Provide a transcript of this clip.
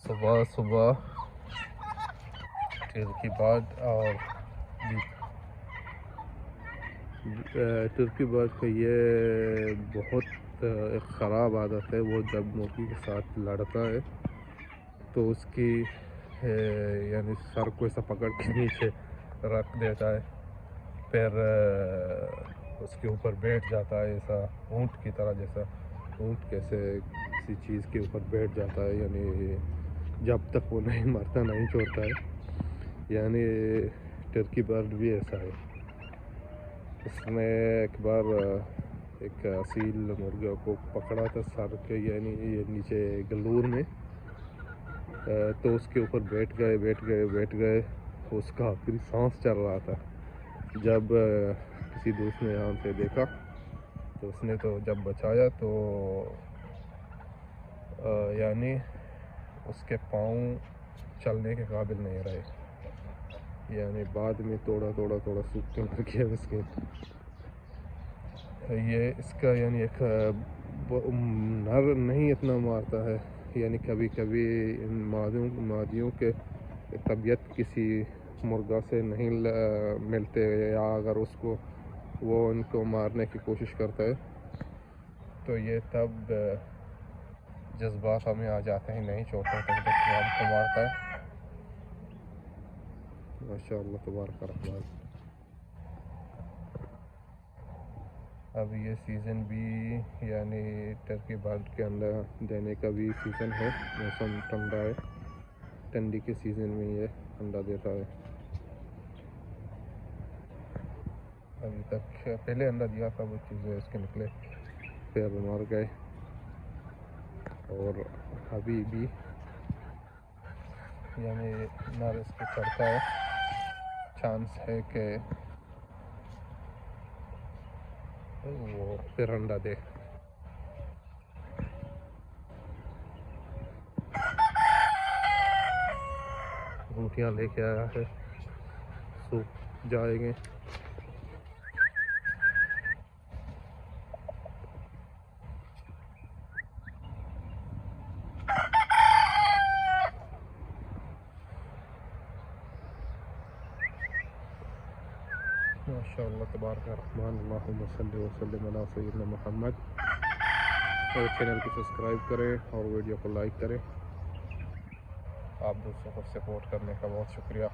सुबह सुबह तुर्की बर्ड और तुर्की बर्ड का ये बहुत एक ख़राब आदत है। वो जब मुर्गी के साथ लड़ता है तो उसकी यानी सर को ऐसा पकड़ के नीचे रख देता है, फिर उसके ऊपर बैठ जाता है, ऐसा ऊँट की तरह, जैसा ऊँट कैसे किसी चीज़ के ऊपर बैठ जाता है, यानी जब तक वो नहीं मरता नहीं छोड़ता है। यानी टर्की बर्ड भी ऐसा है। उसने एक बार एक असील मुर्गा को पकड़ा था सर के यानी ये नीचे गलूर में, तो उसके ऊपर बैठ गए। उसका आखिरी सांस चल रहा था। जब किसी दोस्त ने यहाँ से देखा तो उसने तो जब बचाया तो यानी उसके पाँव चलने के काबिल नहीं रहे, यानी बाद में थोड़ा सूख के मर गया उसके। ये इसका यानी एक नर नहीं इतना मारता है, यानी कभी कभी इन मादियों के तबीयत किसी मुर्गा से नहीं मिलते, या अगर उसको वो उनको मारने की कोशिश करता है तो ये तब जज्बात हमें आ जाते हैं, नहीं छोड़ता तब तक हमको मारता है। माशाअल्लाह तबारक रहमान। अब ये सीज़न भी यानी टर्की बर्ड के अंडा देने का भी सीज़न है। मौसम ठंडा है, ठंडी के सीज़न में ये अंडा देता है। अभी तक पहले अंडा दिया था, वो चीज़ें उसके निकले फिर मर गए, और अभी भी यानी नर इस पर चढ़ता है, चांस है कि वो फिर अंडा दे। रोटियां लेके आया है, सूख जाएंगे। माशाअल्लाह तबारक रहमान। अल्लाहुम्मा सल्ली व सल्लिम अला सय्यिदना मुहम्मद। और चैनल को सब्सक्राइब करें और वीडियो को लाइक करें। आप दोस्तों को सपोर्ट करने का बहुत शुक्रिया।